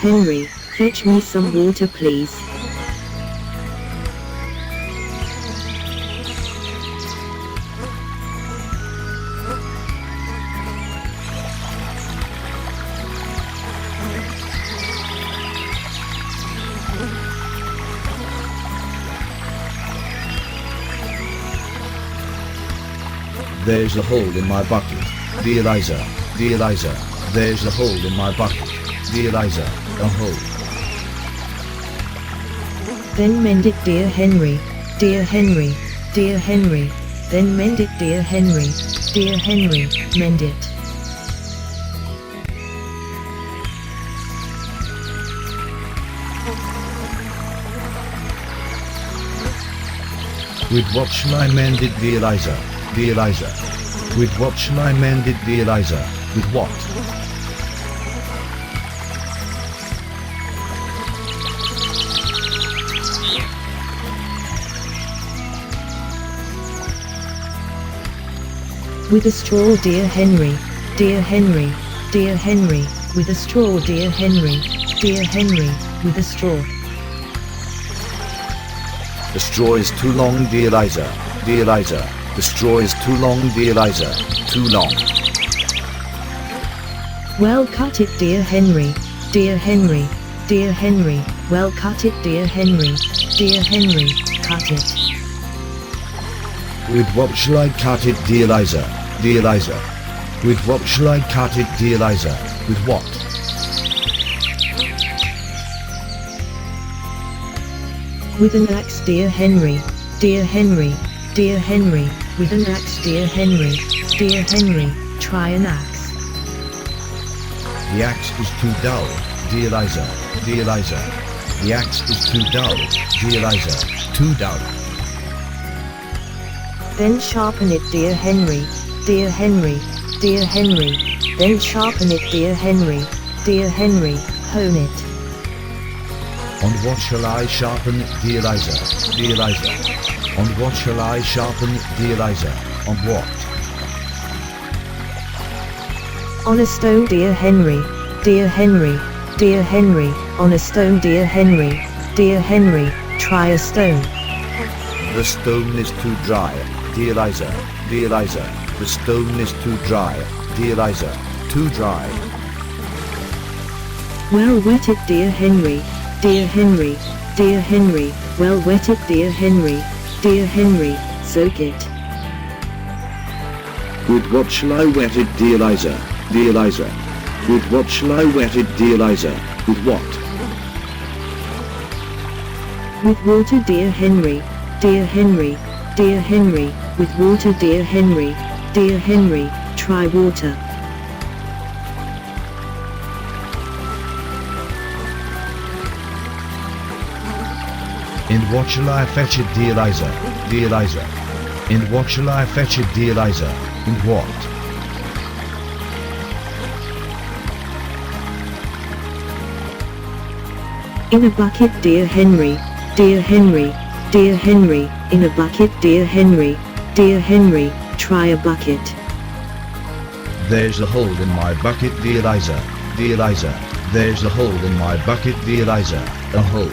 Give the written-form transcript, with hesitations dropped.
Henry, fetch me some water please. There's a hole in my bucket, dear Eliza, dear Eliza. There's a hole in my bucket, dear Eliza, a hole. Then mend it dear Henry, dear Henry, dear Henry. Then mend it dear Henry, dear Henry, mend it. With what shall I mend it, dear Eliza, dear Eliza? With what shall I mend it, dear Eliza? With what? With a straw dear Henry, dear Henry, dear Henry. With a straw dear Henry, dear Henry, with a straw. The straw is too long, dear Eliza, dear Eliza. The straw is too long, dear Eliza, too long. Well cut it dear Henry, dear Henry, dear Henry. Well cut it dear Henry, dear Henry, cut it. With what shall I cut it, dear Eliza, dear Eliza? With what shall I cut it, dear Eliza? With what? With an axe dear Henry, dear Henry, dear Henry. With an axe dear Henry, dear Henry. Try an axe. The axe is too dull, dear Eliza, dear Eliza. The axe is too dull, dear Eliza, too dull. Then sharpen it dear Henry, dear Henry, dear Henry. Then sharpen it dear Henry, dear Henry. Hone it. On what shall I sharpen it, dear Eliza, dear Eliza? On what shall I sharpen it, dear Eliza? On what? On a stone dear Henry, dear Henry, dear Henry. On a stone dear Henry, dear Henry. Try a stone. The stone is too dry, dear Eliza, dear Eliza. The stone is too dry, dear Eliza, too dry. Well wet it dear Henry, dear Henry, dear Henry. Well wet it dear Henry, dear Henry. Soak it. With what shall I wet it, dear Eliza, dear Eliza? With what shall I wet it, dear Eliza? With what? With water dear Henry, dear Henry, dear Henry. With water dear Henry, dear Henry. Try water. In what shall I fetch it, dear Eliza, dear Eliza? In what shall I fetch it, dear Eliza? In what? In a bucket dear Henry, dear Henry, dear Henry. In a bucket dear Henry, dear Henry. Try a bucket. There's a hole in my bucket, dear Eliza, dear Eliza. There's a hole in my bucket, dear Eliza, a hole.